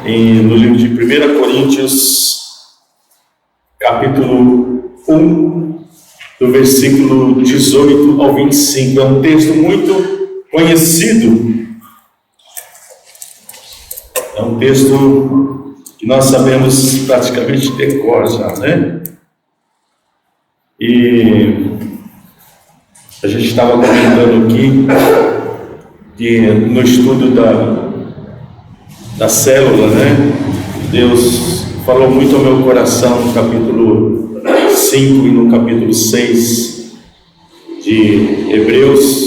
no livro de 1 Coríntios, capítulo 1, do versículo 18 ao 25. É um texto muito conhecido. É um texto que nós sabemos praticamente de cor já, né? E a gente estava comentando aqui que no estudo da célula, né? Deus falou muito ao meu coração no capítulo 5 e no capítulo 6 de Hebreus,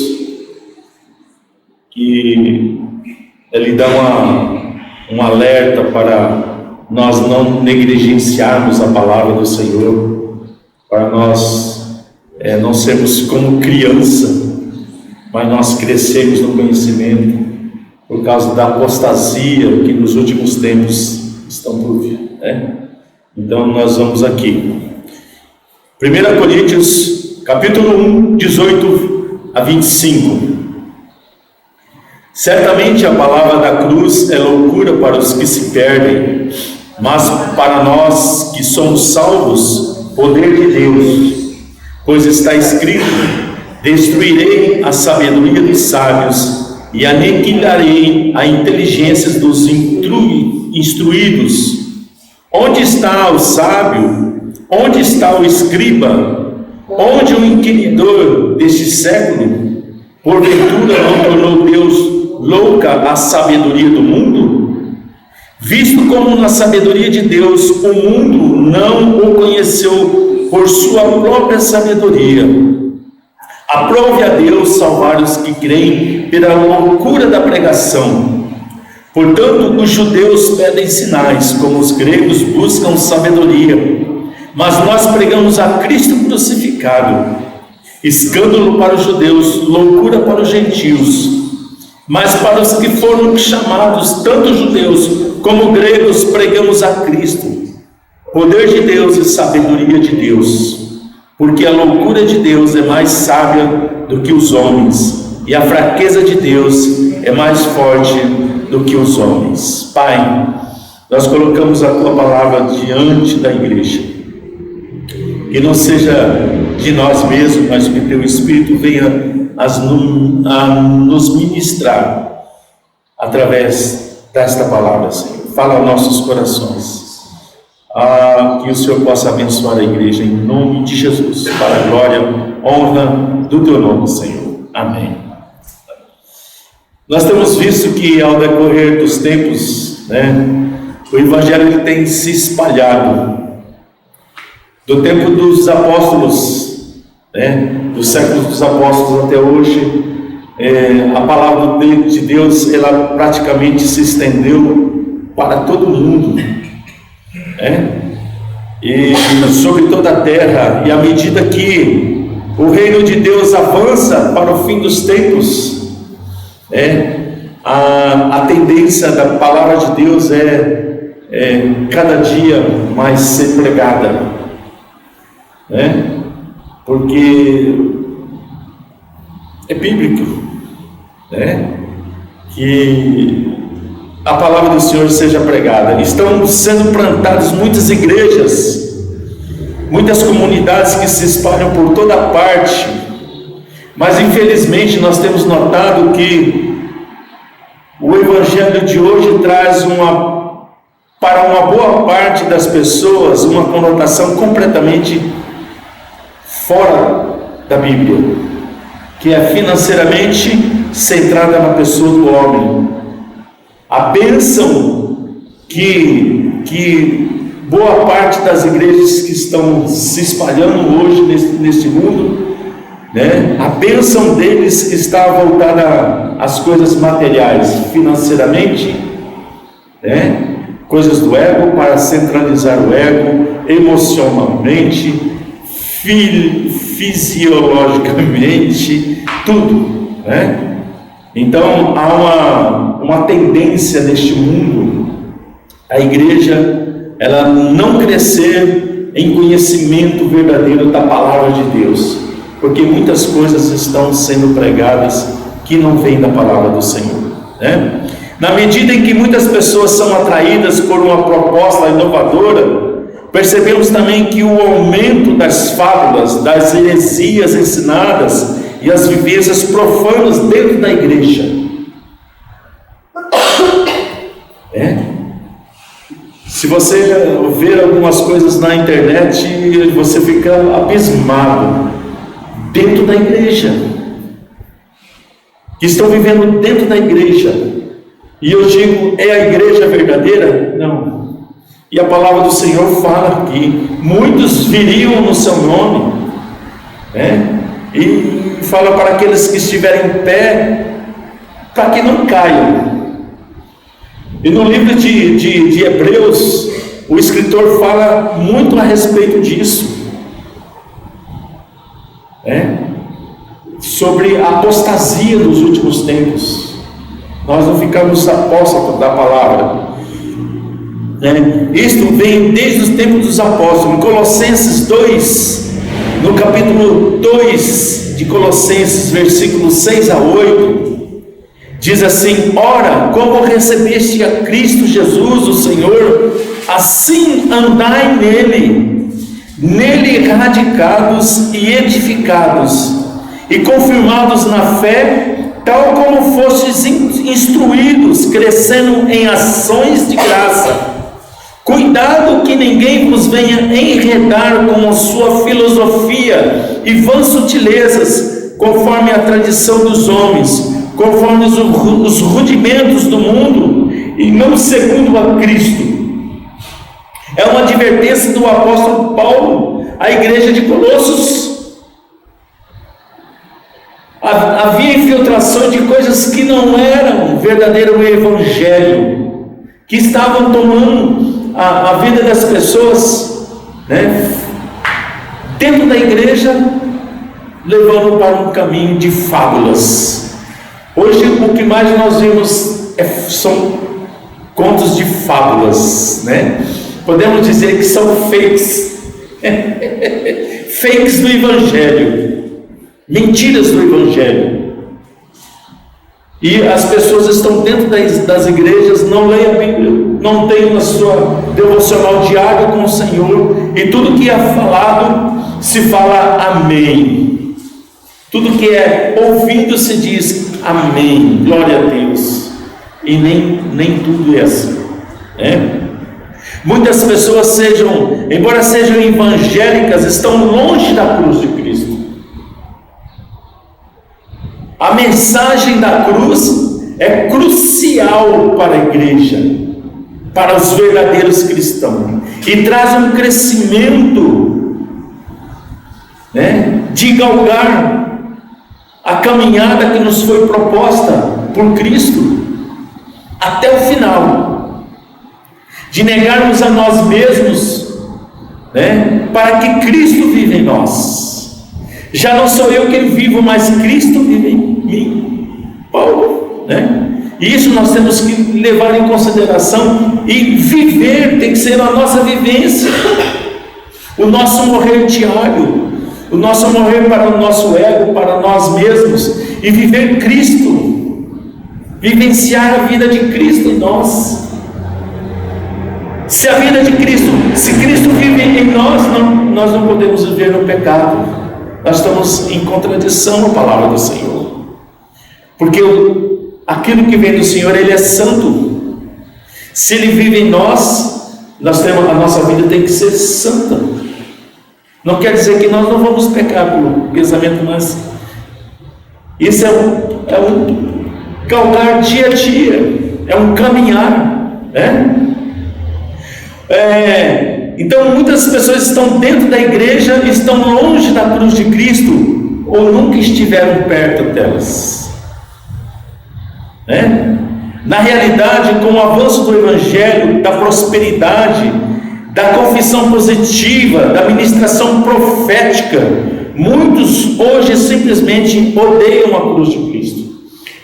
que ele dá um alerta para nós não negligenciarmos a palavra do Senhor, para nós não sermos como criança, mas nós crescermos no conhecimento, por causa da apostasia que nos últimos tempos estão por vir, né? Então nós vamos aqui, 1 Coríntios, capítulo 1, 18 a 25. Certamente a palavra da cruz é loucura para os que se perdem, mas para nós que somos salvos, poder de Deus. Pois está escrito: destruirei a sabedoria dos sábios e aniquilarei a inteligência dos instruídos. Onde está o sábio? Onde está o escriba? Onde o inquiridor deste século? Porventura não tornou Deus louca a sabedoria do mundo? Visto como na sabedoria de Deus o mundo não o conheceu por sua própria sabedoria, aprove a Deus salvar os que creem pela loucura da pregação. Portanto, os judeus pedem sinais, como os gregos buscam sabedoria, mas nós pregamos a Cristo crucificado, escândalo para os judeus, loucura para os gentios. Mas para os que foram chamados, tanto judeus como gregos, pregamos a Cristo, poder de Deus e sabedoria de Deus, porque a loucura de Deus é mais sábia do que os homens, e a fraqueza de Deus é mais forte do que os homens. Pai, nós colocamos a Tua palavra diante da igreja, que não seja de nós mesmos, mas que Teu Espírito venha a nos ministrar através desta palavra, Senhor. Fala aos nossos corações, que o Senhor possa abençoar a igreja em nome de Jesus, para a glória, honra do Teu nome, Senhor. Amém. Nós temos visto que ao decorrer dos tempos, o Evangelho ele tem se espalhado. Do tempo dos apóstolos, dos séculos dos apóstolos até hoje, a palavra de Deus ela praticamente se estendeu para todo mundo, e sobre toda a terra. E à medida que o reino de Deus avança para o fim dos tempos, a tendência da palavra de Deus é cada dia mais ser pregada, porque é bíblico, que a palavra do Senhor seja pregada. Estão sendo plantadas muitas igrejas, muitas comunidades que se espalham por toda parte, mas infelizmente nós temos notado que o Evangelho de hoje traz para uma boa parte das pessoas uma conotação completamente fora da Bíblia, que é financeiramente centrada na pessoa do homem. A bênção que boa parte das igrejas que estão se espalhando hoje neste mundo, a bênção deles está voltada às coisas materiais, financeiramente, coisas do ego, para centralizar o ego, emocionalmente, fisiologicamente, tudo, Então há uma tendência neste mundo, a igreja ela não crescer em conhecimento verdadeiro da palavra de Deus, porque muitas coisas estão sendo pregadas que não vêm da palavra do Senhor, Na medida em que muitas pessoas são atraídas por uma proposta inovadora, percebemos também que o aumento das fábulas, das heresias ensinadas e as vivências profanas dentro da igreja. Se você ver algumas coisas na internet, você fica abismado. Dentro da igreja, que estão vivendo dentro da igreja. E eu digo, é a igreja verdadeira? Não. E a palavra do Senhor fala que muitos viriam no seu nome, e fala para aqueles que estiverem em pé, para que não caiam. E no livro de Hebreus, o escritor fala muito a respeito disso, sobre a apostasia dos últimos tempos. Nós não ficamos apóstolos da palavra, Isto vem desde os tempos dos apóstolos. Em Colossenses 2, no capítulo 2 de Colossenses, versículos 6 a 8, diz assim: ora, como recebeste a Cristo Jesus, o Senhor, assim andai nele radicados e edificados, e confirmados na fé, tal como fostes instruídos, crescendo em ações de graça. Cuidado que ninguém vos venha enredar com a sua filosofia e vãs sutilezas, conforme a tradição dos homens, conforme os rudimentos do mundo, e não segundo a Cristo. É uma advertência do apóstolo Paulo à igreja de Colossos. Havia infiltração de coisas que não eram verdadeiro evangelho, que estavam tomando a vida das pessoas, dentro da igreja, levando para um caminho de fábulas. Hoje o que mais nós vemos são contos de fábulas, Podemos dizer que são fakes, fakes do evangelho, mentiras do evangelho. E as pessoas estão dentro das igrejas, não leem a Bíblia, não têm a sua devocional diária com o Senhor, e tudo que é falado se fala amém. Tudo que é ouvido se diz amém, glória a Deus. E nem tudo é assim, Muitas pessoas embora sejam evangélicas, estão longe da cruz de Cristo. A mensagem da cruz é crucial para a igreja, para os verdadeiros cristãos, e traz um crescimento, de galgar a caminhada que nos foi proposta por Cristo até o final, de negarmos a nós mesmos, para que Cristo viva em nós. Já não sou eu quem vivo, mas Cristo vive em mim. Paulo, E isso nós temos que levar em consideração e viver, tem que ser a nossa vivência, o nosso morrer diário, o nosso morrer para o nosso ego, para nós mesmos, e viver Cristo, vivenciar a vida de Cristo em nós. Se a vida de Cristo, se Cristo vive em nós, nós não podemos viver no pecado. Nós estamos em contradição com a palavra do Senhor, porque aquilo que vem do Senhor, Ele é santo. Se Ele vive em nós, a nossa vida tem que ser santa. Não quer dizer que nós não vamos pecar pelo pensamento, mas isso é um galgar dia a dia, é um caminhar, Então muitas pessoas estão dentro da igreja, estão longe da cruz de Cristo, ou nunca estiveram perto delas, Na realidade, com o avanço do evangelho, da prosperidade, da confissão positiva, da ministração profética, muitos hoje simplesmente odeiam a cruz de Cristo.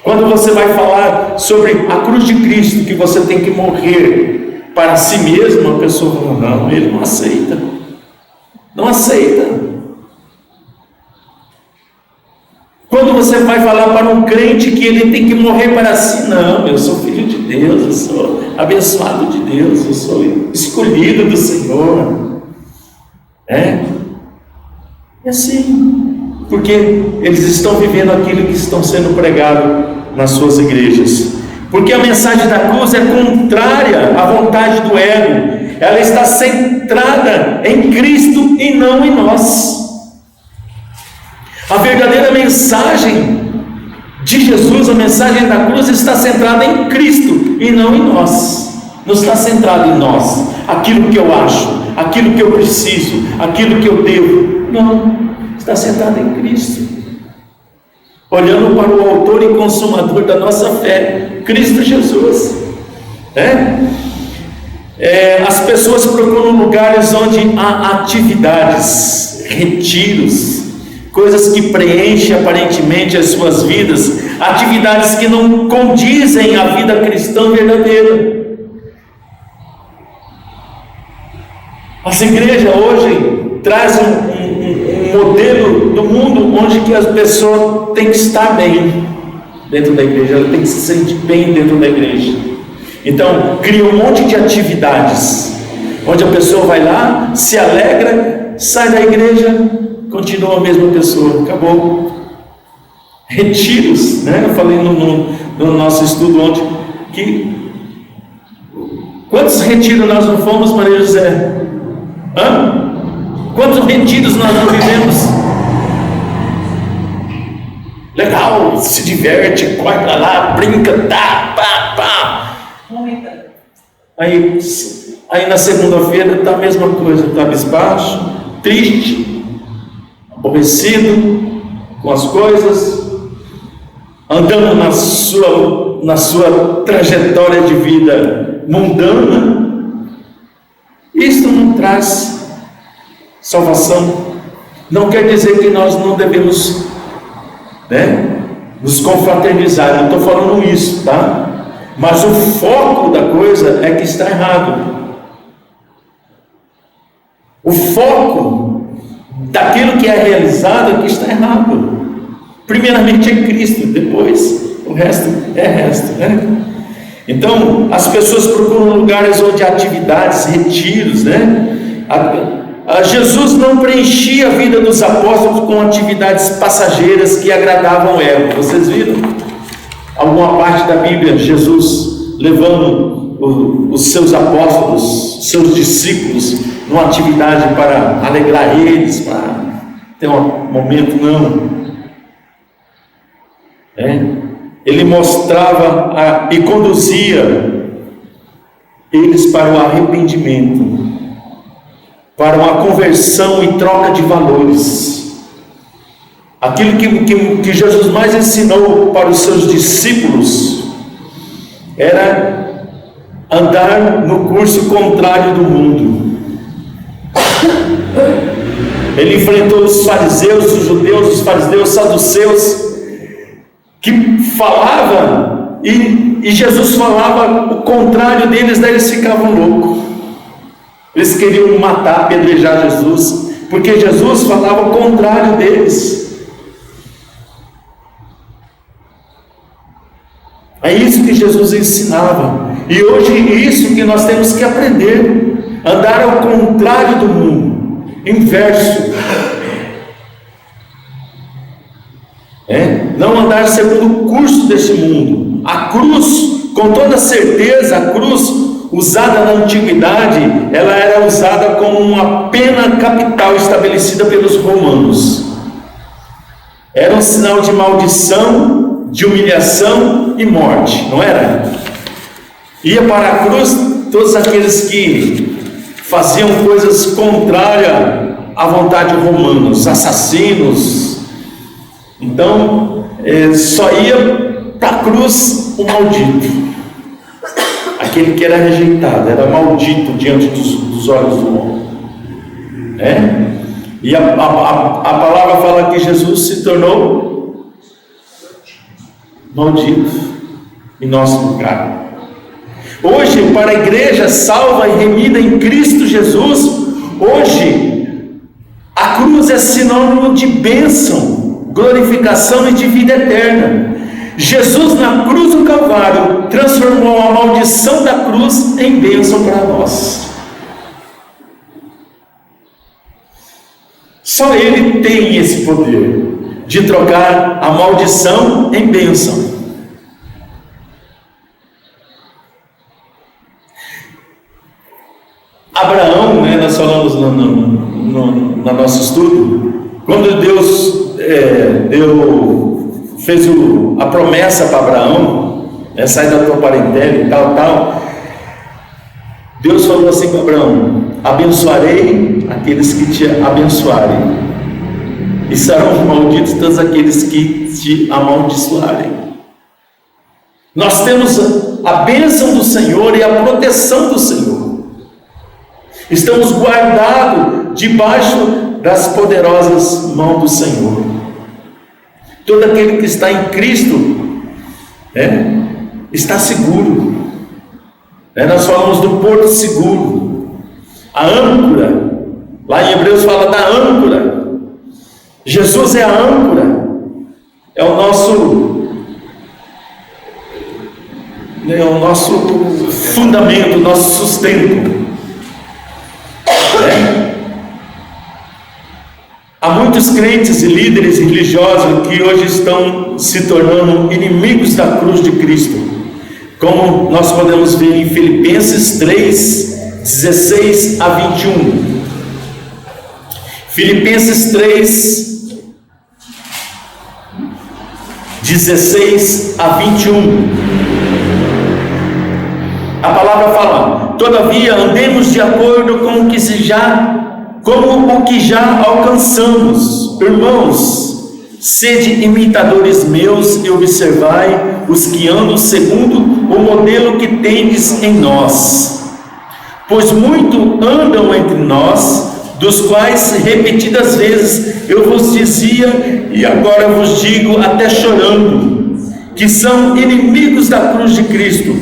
Quando você vai falar sobre a cruz de Cristo, que você tem que morrer para si mesmo, a pessoa fala: não, ele não aceita, Quando você vai falar para um crente que ele tem que morrer para si, não, eu sou filho de Deus, eu sou abençoado de Deus, eu sou escolhido do Senhor. É assim, porque eles estão vivendo aquilo que estão sendo pregado nas suas igrejas. Porque a mensagem da cruz é contrária à vontade do ego. Ela está centrada em Cristo e não em nós. A verdadeira mensagem de Jesus, a mensagem da cruz, está centrada em Cristo e não em nós. Não está centrada em nós, aquilo que eu acho, aquilo que eu preciso, aquilo que eu devo. Não, está centrada em Cristo. Olhando para o autor e consumador da nossa fé, Cristo Jesus. As pessoas procuram lugares onde há atividades, retiros, coisas que preenchem aparentemente as suas vidas, atividades que não condizem à vida cristã verdadeira. As igrejas hoje trazem um modelo do mundo onde que a pessoa tem que estar bem dentro da igreja, ela tem que se sentir bem dentro da igreja. Então, cria um monte de atividades, onde a pessoa vai lá, se alegra, sai da igreja, continua a mesma pessoa, acabou. Retiros, né? Eu falei no nosso estudo ontem, que quantos retiros nós não fomos, Maria José? Quantos retiros nós não vivemos? Legal, se diverte, corre pra lá, brinca, tá, pá. Aí na segunda-feira está a mesma coisa, está cabisbaixo, triste, aborrecido com as coisas, andando na sua trajetória de vida mundana. Isto não traz salvação. Não quer dizer que nós não devemos, nos confraternizar. Não estou falando isso, tá? Mas o foco da coisa é que está errado. O foco daquilo que é realizado é que está errado. Primeiramente é Cristo, depois o resto é resto, né? Então, as pessoas procuram lugares onde há atividades, retiros, Jesus não preenchia a vida dos apóstolos com atividades passageiras que agradavam o ego. Vocês viram? Alguma parte da Bíblia, Jesus levando os seus apóstolos, seus discípulos, numa atividade para alegrar eles, para ter um momento, não. Ele mostrava e conduzia eles para o arrependimento, para uma conversão e troca de valores. Aquilo que Jesus mais ensinou para os seus discípulos era andar no curso contrário do mundo. Ele enfrentou os fariseus, os judeus, os fariseus, os saduceus, que falava e Jesus falava o contrário deles, daí eles ficavam loucos. Eles queriam matar, apedrejar Jesus, porque Jesus falava o contrário deles. É isso que Jesus ensinava, e hoje é isso que nós temos que aprender, andar ao contrário do mundo, inverso. Não andar segundo o curso desse mundo. A cruz, com toda certeza, a cruz usada na antiguidade, ela era usada como uma pena capital estabelecida pelos romanos. Era um sinal de maldição, de humilhação e morte, não era? Ia para a cruz todos aqueles que faziam coisas contrárias à vontade romana, os assassinos. Então, só ia para a cruz o maldito, aquele que era rejeitado, era maldito diante dos olhos do homem. E a palavra fala que Jesus se tornou maldito em nosso lugar. Hoje, para a igreja salva e remida em Cristo Jesus, hoje a cruz é sinônimo de bênção, glorificação e de vida eterna. Jesus na cruz do Calvário transformou a maldição da cruz em bênção para nós. Só Ele tem esse poder de trocar a maldição em bênção. Abraão, nós falamos no nosso estudo, quando Deus fez a promessa para Abraão, sai da tua parentela e tal, Deus falou assim para Abraão: abençoarei aqueles que te abençoarem, e serão malditos todos aqueles que te amaldiçoarem. Nós temos a bênção do Senhor e a proteção do Senhor. Estamos guardados debaixo das poderosas mãos do Senhor. Todo aquele que está em Cristo está seguro. Nós falamos do porto seguro, a âncora. Lá em Hebreus fala da âncora. Jesus é a âncora, é o nosso fundamento, o nosso sustento. Há muitos crentes e líderes religiosos que hoje estão se tornando inimigos da cruz de Cristo, como nós podemos ver em Filipenses 3, 16 a 21. Filipenses 3, 16 a 21. A palavra fala: todavia andemos de acordo com o que já alcançamos. Irmãos, sede imitadores meus e observai os que andam segundo o modelo que tendes em nós. Pois muito andam entre nós, dos quais repetidas vezes eu vos dizia, e agora vos digo até chorando, que são inimigos da cruz de Cristo.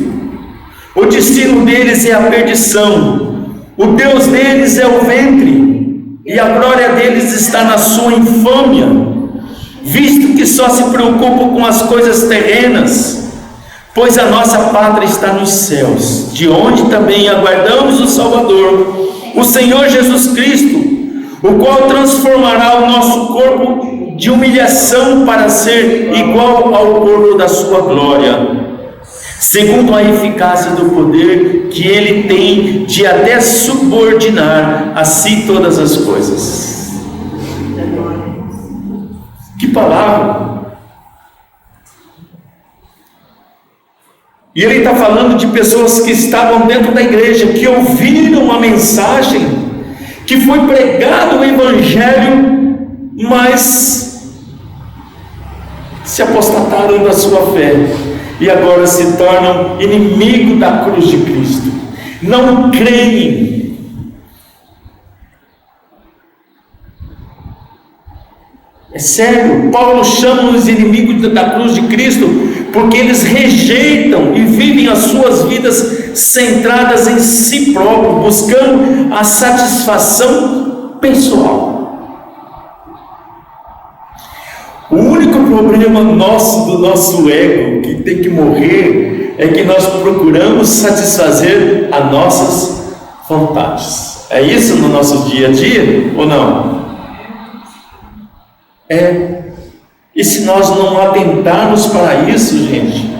O destino deles é a perdição, o Deus deles é o ventre, e a glória deles está na sua infâmia, visto que só se preocupam com as coisas terrenas, pois a nossa pátria está nos céus, de onde também aguardamos o Salvador, o Senhor Jesus Cristo, o qual transformará o nosso corpo de humilhação para ser igual ao corpo da sua glória, segundo a eficácia do poder que Ele tem de até subordinar a si todas as coisas. Que palavra! E ele está falando de pessoas que estavam dentro da igreja, que ouviram a mensagem, que foi pregado o Evangelho, mas se apostataram da sua fé e agora se tornam inimigos da cruz de Cristo, não creem. É sério, Paulo chama os inimigos da cruz de Cristo porque eles rejeitam e vivem as suas vidas centradas em si próprio, buscando a satisfação pessoal. O único problema do nosso ego que tem que morrer é que nós procuramos satisfazer as nossas vontades. É isso no nosso dia a dia ou não? É. E se nós não atentarmos para isso, gente,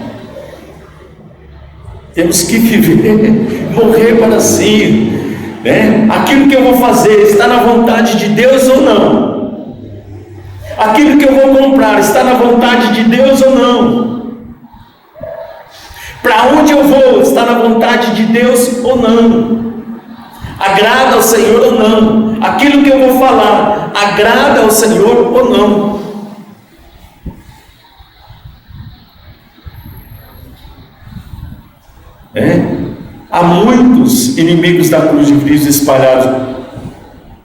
temos que viver, morrer para si, né? Aquilo que eu vou fazer está na vontade de Deus ou não? Aquilo que eu vou comprar está na vontade de Deus ou não? Para onde eu vou está na vontade de Deus ou não? Agrada ao Senhor ou não? Aquilo que eu vou falar agrada ao Senhor ou não? Há muitos inimigos da cruz de Cristo espalhados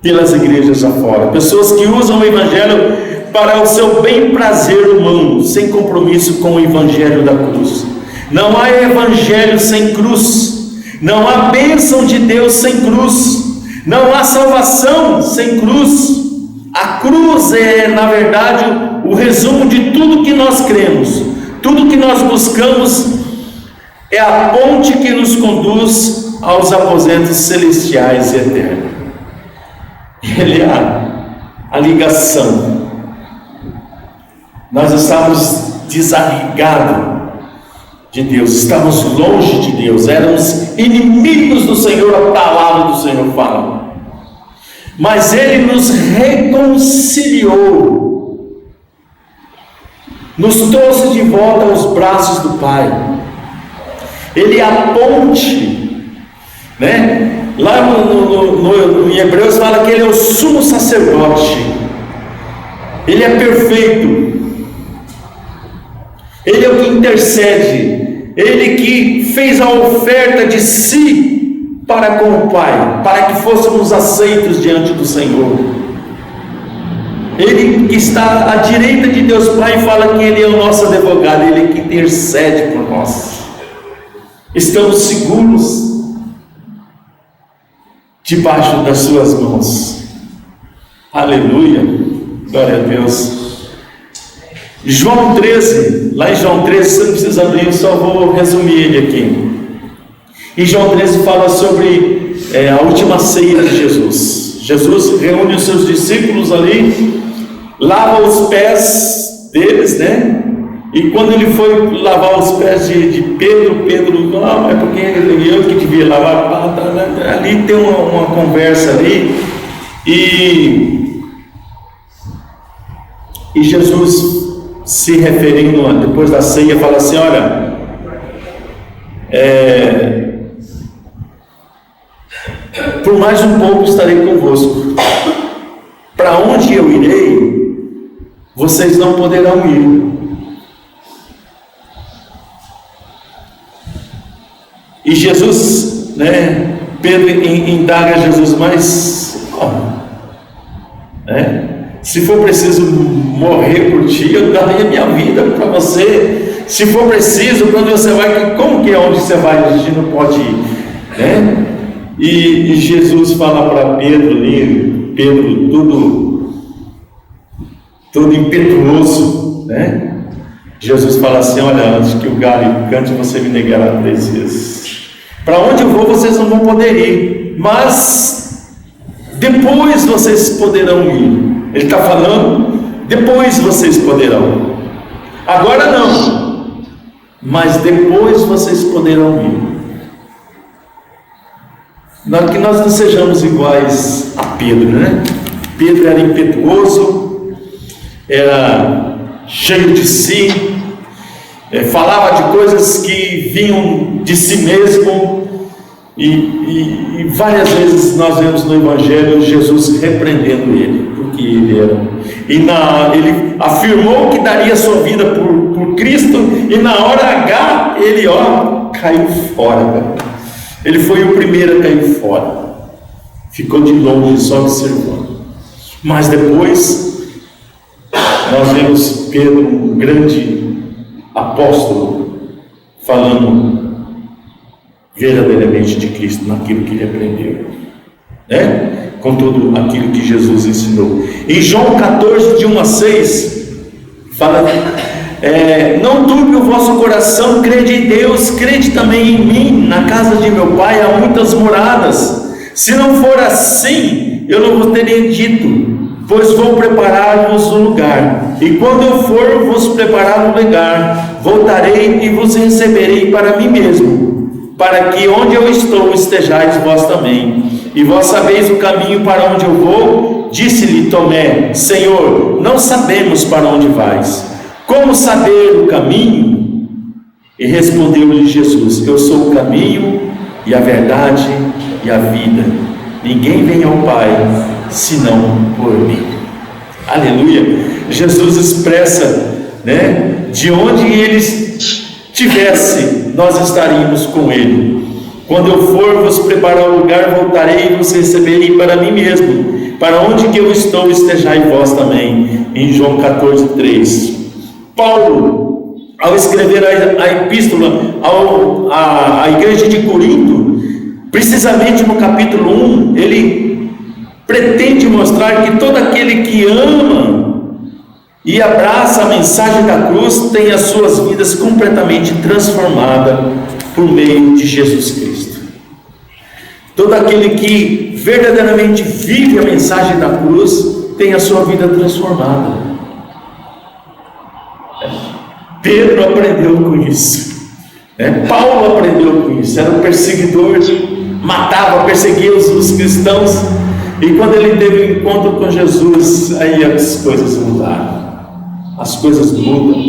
pelas igrejas afora, pessoas que usam o Evangelho para o seu bem prazer humano, sem compromisso com o Evangelho da cruz. Não há Evangelho sem cruz, não há bênção de Deus sem cruz, não há salvação sem cruz. A cruz é, na verdade, o resumo de tudo que nós cremos, tudo que nós buscamos. É a ponte que nos conduz aos aposentos celestiais e eternos. Ele é a ligação. Nós estamos desarraigados de Deus, estamos longe de Deus, éramos inimigos do Senhor, a palavra do Senhor fala. Mas Ele nos reconciliou, nos trouxe de volta aos braços do Pai. Ele é a ponte, né? Lá em Hebreus fala que Ele é o sumo sacerdote, Ele é perfeito, Ele é o que intercede, Ele que fez a oferta de si para com o Pai, para que fôssemos aceitos diante do Senhor. Ele que está à direita de Deus Pai fala que Ele é o nosso advogado, Ele que intercede por nós. Estamos seguros debaixo das suas mãos. Aleluia, glória a Deus. João 13, lá em João 13, você não precisa abrir, eu só vou resumir ele aqui. Em João 13 fala sobre a última ceia de Jesus. Jesus reúne os seus discípulos ali, lava os pés deles, né? E quando ele foi lavar os pés de Pedro, não, é porque eu que devia lavar. Ali tem uma conversa ali, e Jesus, se referindo depois da ceia, fala assim: olha, por mais um pouco estarei convosco, para onde eu irei, vocês não poderão ir. E Jesus, né, Pedro indaga a Jesus, mas se for preciso morrer por ti, eu daria minha vida para você. Se for preciso, para onde você vai, como que é onde você vai? A gente não pode ir, né? E Jesus fala para Pedro ali, Pedro todo impetuoso, né? Jesus fala assim: olha, antes que o galho cante, você me negará 3 vezes. Para onde eu vou, vocês não vão poder ir, mas depois vocês poderão ir. Ele está falando, depois vocês poderão. Agora não, mas depois vocês poderão ir. Que nós não sejamos iguais a Pedro, né? Pedro era impetuoso, era cheio de si, falava de coisas que vinham de si mesmo, e várias vezes nós vemos no Evangelho Jesus repreendendo ele, porque ele era, ele afirmou que daria sua vida por Cristo, e na hora H ele caiu fora. Ele foi o primeiro a cair fora, ficou de longe só observando. Mas depois nós vemos Pedro, um grande apóstolo, falando verdadeiramente de Cristo, naquilo que ele aprendeu, né? Com tudo aquilo que Jesus ensinou. Em João 14, de 1 a 6, fala: não turbe o vosso coração, crede em Deus, crede também em mim. Na casa de meu Pai há muitas moradas. Se não for assim, eu não vos teria dito, pois vou preparar-vos um lugar. E quando eu for vos preparar um lugar, voltarei e vos receberei para mim mesmo, para que onde eu estou estejais vós também. E vós sabeis o caminho para onde eu vou. Disse-lhe Tomé: Senhor, não sabemos para onde vais. Como saber o caminho? E respondeu-lhe Jesus: Eu sou o caminho e a verdade e a vida. Ninguém vem ao Pai senão por mim. Aleluia. Jesus expressa, né, de onde ele estivesse, nós estaríamos com ele. Quando eu for vos preparar um lugar, voltarei e vos receberei para mim mesmo, para onde que eu estou estejai vós também. Em João 14, 3. Paulo, ao escrever a epístola à igreja de Corinto, precisamente no capítulo 1, ele pretende mostrar que todo aquele que ama e abraça a mensagem da cruz tem as suas vidas completamente transformadas por meio de Jesus Cristo. Todo aquele que verdadeiramente vive a mensagem da cruz tem a sua vida transformada. Pedro aprendeu com isso, Paulo aprendeu com isso. Era um perseguidor, matava, perseguia os cristãos, e quando ele teve um encontro com Jesus, aí as coisas mudaram. As coisas mudam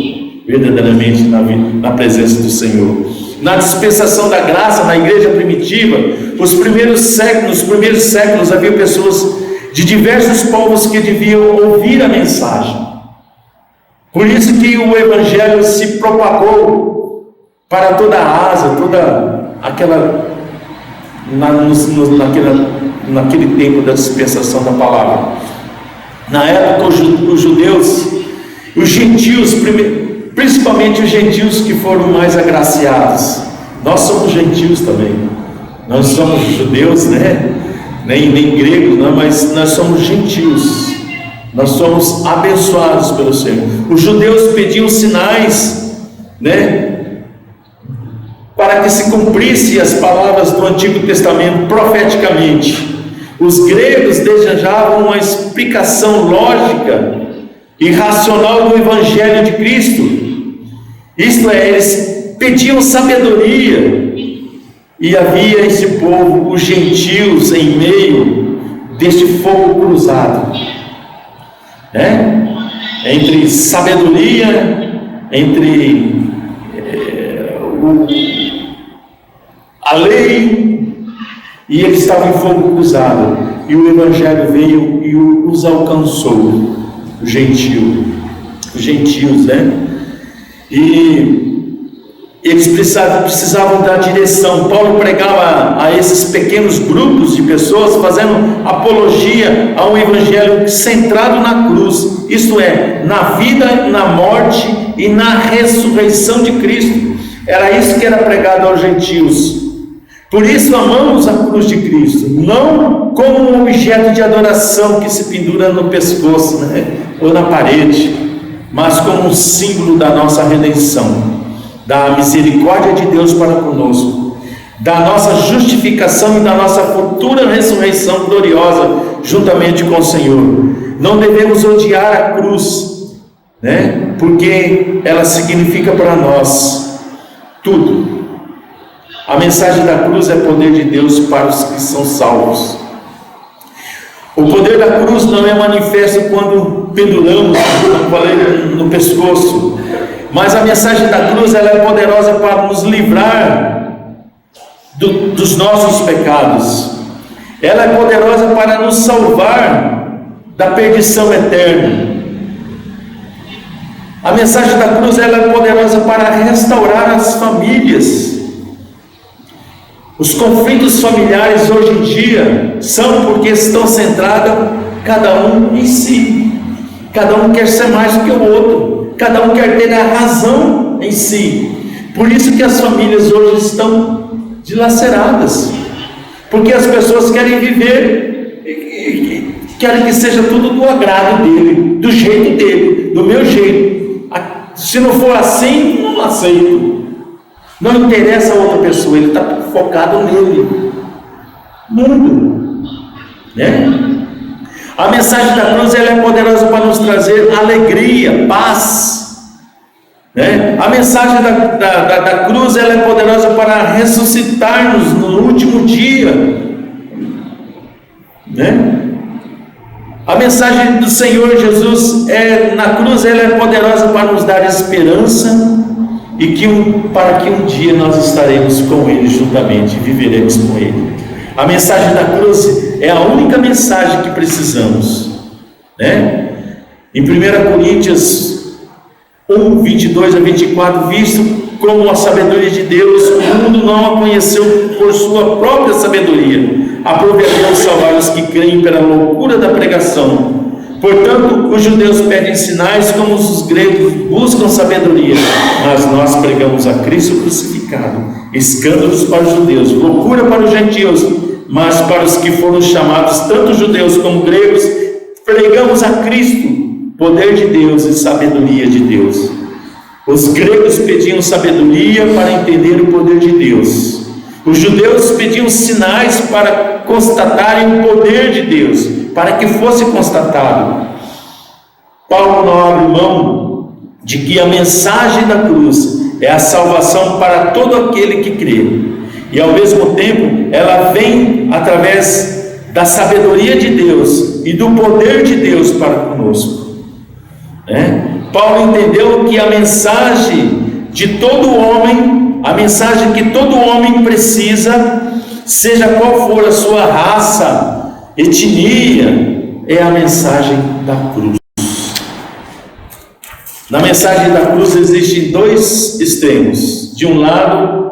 verdadeiramente na presença do Senhor. Na dispensação da graça, na igreja primitiva, nos primeiros séculos havia pessoas de diversos povos que deviam ouvir a mensagem. Por isso que o Evangelho se propagou para toda a Ásia, toda aquela naquele tempo da dispensação da palavra. Na época, os judeus, os gentios, principalmente os gentios que foram mais agraciados. Nós somos gentios também. Nós somos judeus, nem gregos, não, mas nós somos gentios. Nós somos abençoados pelo Senhor. Os judeus pediam sinais, para que se cumprissem as palavras do Antigo Testamento profeticamente. Os gregos desejavam uma explicação lógica e racional do Evangelho de Cristo. Isto é, eles pediam sabedoria, e havia esse povo, os gentios, em meio deste fogo cruzado, entre sabedoria, entre a lei, e eles estavam em fogo cruzado, e o Evangelho veio e os alcançou, os gentios, e eles precisavam da direção. Paulo pregava a esses pequenos grupos de pessoas, fazendo apologia a um evangelho centrado na cruz, isto é, na vida, na morte e na ressurreição de Cristo. Era isso que era pregado aos gentios. Por isso amamos a cruz de Cristo, não como um objeto de adoração que se pendura no pescoço, ou na parede, mas como um símbolo da nossa redenção, da misericórdia de Deus para conosco, da nossa justificação e da nossa futura ressurreição gloriosa juntamente com o Senhor. Não devemos odiar a cruz, porque ela significa para nós tudo. A mensagem da cruz é poder de Deus para os que são salvos. O poder da cruz não é manifesto quando penduramos, como falei, no pescoço, mas a mensagem da cruz ela é poderosa para nos livrar dos nossos pecados. Ela é poderosa para nos salvar da perdição eterna. A mensagem da cruz ela é poderosa para restaurar as famílias. Os conflitos familiares hoje em dia são porque estão centrados cada um em si. Cada um quer ser mais do que o outro. Cada um quer ter a razão em si. Por isso que as famílias hoje estão dilaceradas. Porque as pessoas querem viver, querem que seja tudo do agrado dele, do jeito dele, do meu jeito. Se não for assim, não aceito. Não interessa a outra pessoa, ele está focado nele. Mundo, A mensagem da cruz ela é poderosa para nos trazer alegria, paz, A mensagem da cruz ela é poderosa para ressuscitar-nos no último dia, A mensagem do Senhor Jesus na cruz ela é poderosa para nos dar esperança e para que um dia nós estaremos com Ele juntamente, viveremos com Ele. A mensagem da cruz é a única mensagem que precisamos, Em 1 Coríntios 1, 22 a 24, visto como a sabedoria de Deus, o mundo não a conheceu por sua própria sabedoria, aprove a Deus salvar os que creem pela loucura da pregação. Portanto, os judeus pedem sinais como os gregos buscam sabedoria, mas nós pregamos a Cristo crucificado, escândalos para os judeus, loucura para os gentios, mas para os que foram chamados, tanto judeus como gregos, pregamos a Cristo, poder de Deus e sabedoria de Deus. Os gregos pediam sabedoria para entender o poder de Deus. Os judeus pediam sinais para constatarem o poder de Deus, para que fosse constatado. Paulo não abre mão de que a mensagem da cruz é a salvação para todo aquele que crê, e ao mesmo tempo ela vem através da sabedoria de Deus e do poder de Deus para conosco. Paulo entendeu que a mensagem de todo homem, a mensagem que todo homem precisa, seja qual for a sua raça, etnia, é a mensagem da cruz. Na mensagem da cruz existem dois extremos. De um lado,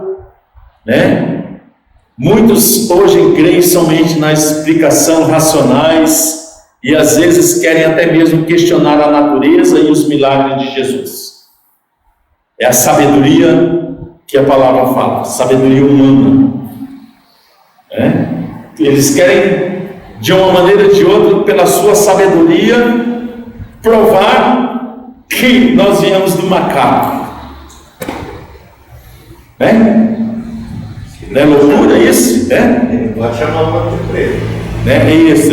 muitos hoje creem somente na explicação racionais e às vezes querem até mesmo questionar a natureza e os milagres de Jesus. É a sabedoria que a palavra fala, sabedoria humana. Eles querem, de uma maneira ou de outra, pela sua sabedoria, provar que nós viemos do macaco. Não é loucura isso? Ele pode chamar o nome de preto. Isso,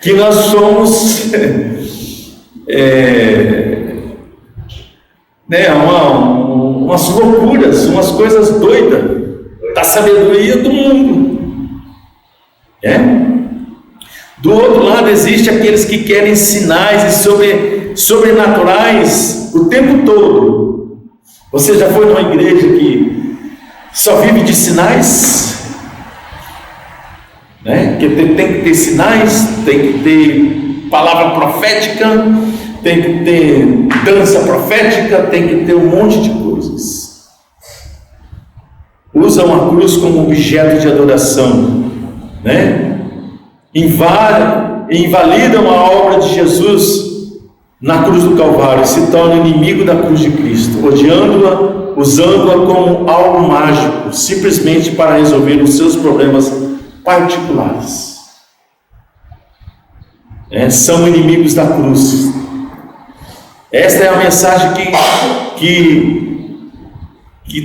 que nós somos umas loucuras, umas coisas doidas da sabedoria do mundo. Do outro lado existe aqueles que querem sinais e sobrenaturais o tempo todo. Você já foi numa igreja que só vive de sinais? Que tem que ter sinais, tem que ter palavra profética, tem que ter dança profética, tem que ter um monte de coisas. Usam a cruz como objeto de adoração, invalidam a obra de Jesus na cruz do Calvário e se tornam inimigo da cruz de Cristo, odiando-a, usando-a como algo mágico, simplesmente para resolver os seus problemas particulares. São inimigos da cruz. Esta é a mensagem que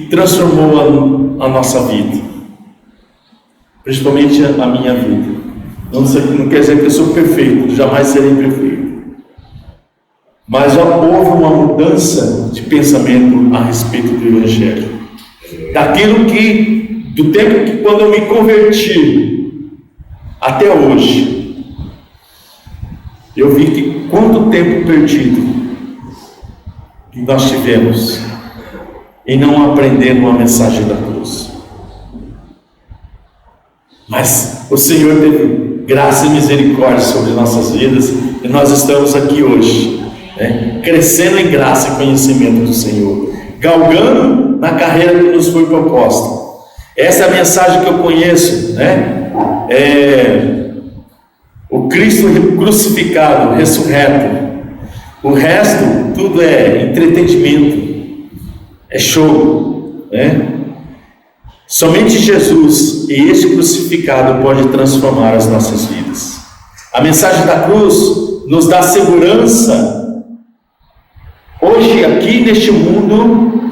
transformou a nossa vida, principalmente a minha vida. Não quer dizer que eu sou perfeito, jamais serei perfeito, mas já houve uma mudança de pensamento a respeito do Evangelho, daquilo que, do tempo que quando eu me converti até hoje, eu vi que quanto tempo perdido que nós tivemos em não aprender uma mensagem da cruz. Mas o Senhor teve graça e misericórdia sobre nossas vidas, e nós estamos aqui hoje, crescendo em graça e conhecimento do Senhor, galgando na carreira que nos foi proposta. Essa é a mensagem que eu conheço, o Cristo crucificado, ressurreto. O resto tudo é entretenimento, é show, Somente Jesus e este crucificado pode transformar as nossas vidas. A mensagem da cruz nos dá segurança. Hoje, aqui neste mundo,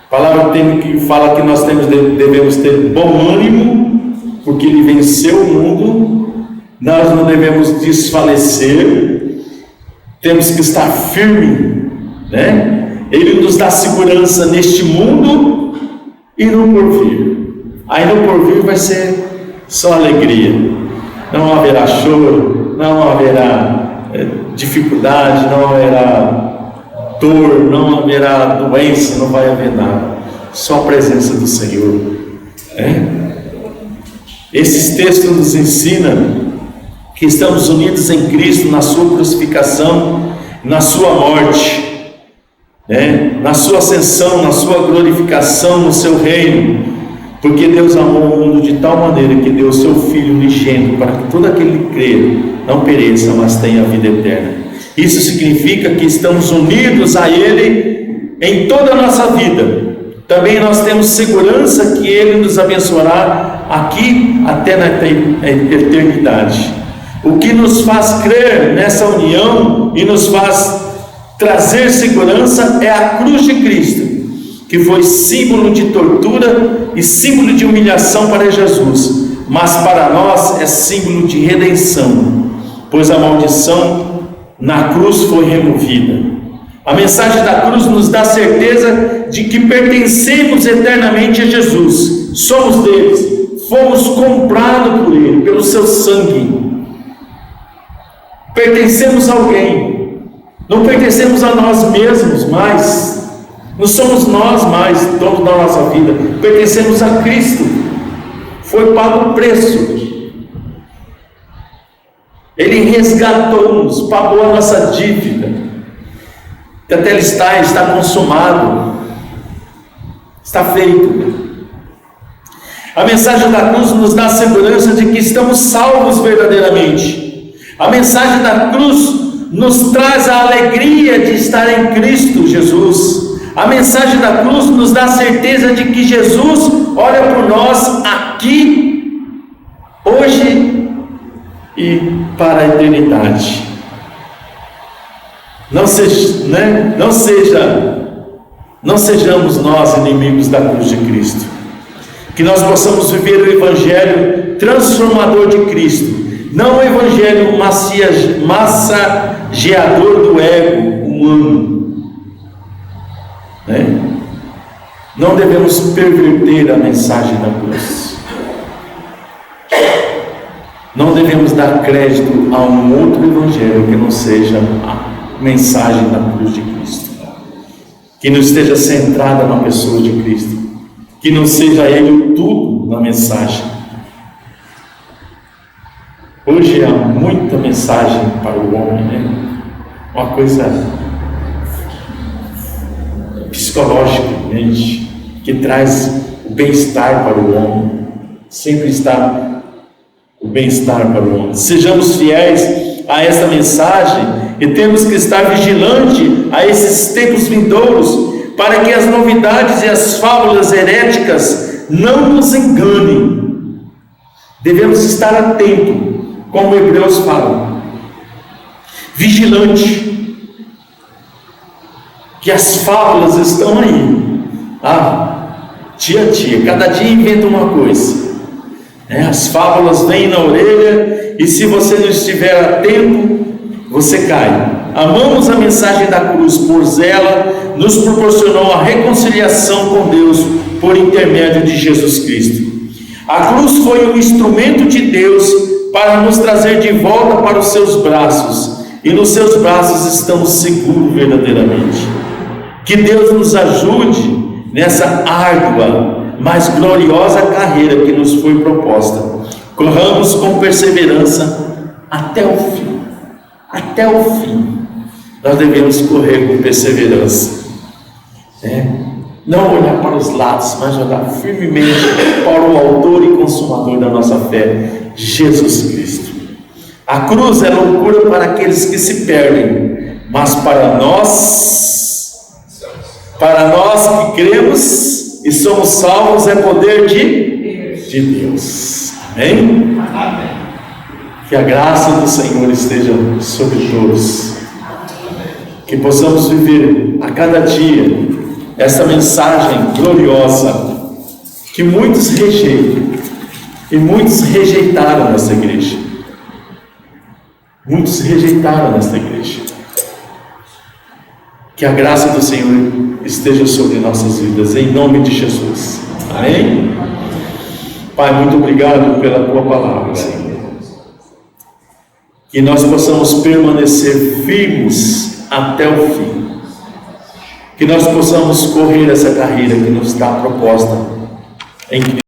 a palavra que fala que nós devemos ter bom ânimo, porque Ele venceu o mundo. Nós não devemos desfalecer, temos que estar firme, Ele nos dá segurança neste mundo e no porvir. Aí no porvir vai ser só alegria, não haverá choro, não haverá dificuldade, não haverá dor, não haverá doença, não vai haver nada, só a presença do Senhor. Esses textos nos ensinam que estamos unidos em Cristo na sua crucificação, na sua morte, na sua ascensão, na sua glorificação no seu reino, porque Deus amou o mundo de tal maneira que deu o seu Filho unigênito para que todo aquele que crê não pereça, mas tenha a vida eterna. Isso significa que estamos unidos a Ele em toda a nossa vida. Também nós temos segurança que Ele nos abençoará aqui até na eternidade. O que nos faz crer nessa união e nos faz trazer segurança é a cruz de Cristo, que foi símbolo de tortura e símbolo de humilhação para Jesus, mas para nós é símbolo de redenção, pois a maldição na cruz foi removida. A mensagem da cruz nos dá certeza de que pertencemos eternamente a Jesus, somos deles, fomos comprados por Ele, pelo seu sangue. Pertencemos a alguém, não pertencemos a nós mesmos mais, não somos nós mais donos da nossa vida, pertencemos a Cristo, foi pago o preço, Ele resgatou-nos, pagou a nossa dívida, até está consumado, está feito. A mensagem da cruz nos dá a segurança de que estamos salvos verdadeiramente. A mensagem da cruz nos traz a alegria de estar em Cristo Jesus. A mensagem da cruz nos dá a certeza de que Jesus olha por nós aqui, hoje e para a eternidade. Não sejamos nós inimigos da cruz de Cristo. Que nós possamos viver o evangelho transformador de Cristo, não o evangelho massageador do ego humano, Não devemos perverter a mensagem da cruz. Não devemos dar crédito a um outro evangelho que não seja a mensagem da cruz de Cristo, que não esteja centrada na pessoa de Cristo, que não seja Ele o tudo na mensagem. Hoje há muita mensagem para o homem, uma coisa psicológica, que traz o bem-estar para o homem, sempre está o bem-estar para o homem. Sejamos fiéis a esta mensagem e temos que estar vigilante a esses tempos vindouros, para que as novidades e as fábulas heréticas não nos enganem. Devemos estar atentos, como Hebreus fala, vigilante, que as fábulas estão aí, dia a dia, cada dia inventa uma coisa, as fábulas vêm na orelha, e se você não estiver atento, você cai. Amamos a mensagem da cruz, pois ela nos proporcionou a reconciliação com Deus por intermédio de Jesus Cristo. A cruz foi um instrumento de Deus para nos trazer de volta para os seus braços, e nos seus braços estamos seguros verdadeiramente. Que Deus nos ajude nessa árdua, mas gloriosa carreira que nos foi proposta. Corramos com perseverança até o fim. Até o fim. Nós devemos correr com perseverança. Não olhar para os lados, mas olhar firmemente para o autor e consumador da nossa fé, Jesus Cristo. A cruz é loucura para aqueles que se perdem, mas para nós que cremos e somos salvos, é poder de Deus. Amém? Amém. Que a graça do Senhor esteja sobre todos, que possamos viver a cada dia essa mensagem gloriosa que muitos rejeitam, e muitos rejeitaram nessa igreja. Muitos rejeitaram nesta igreja. Que a graça do Senhor esteja sobre nossas vidas, em nome de Jesus. Amém? Pai, muito obrigado pela tua palavra, Senhor. Que nós possamos permanecer firmes até o fim. Que nós possamos correr essa carreira que nos está proposta em Cristo.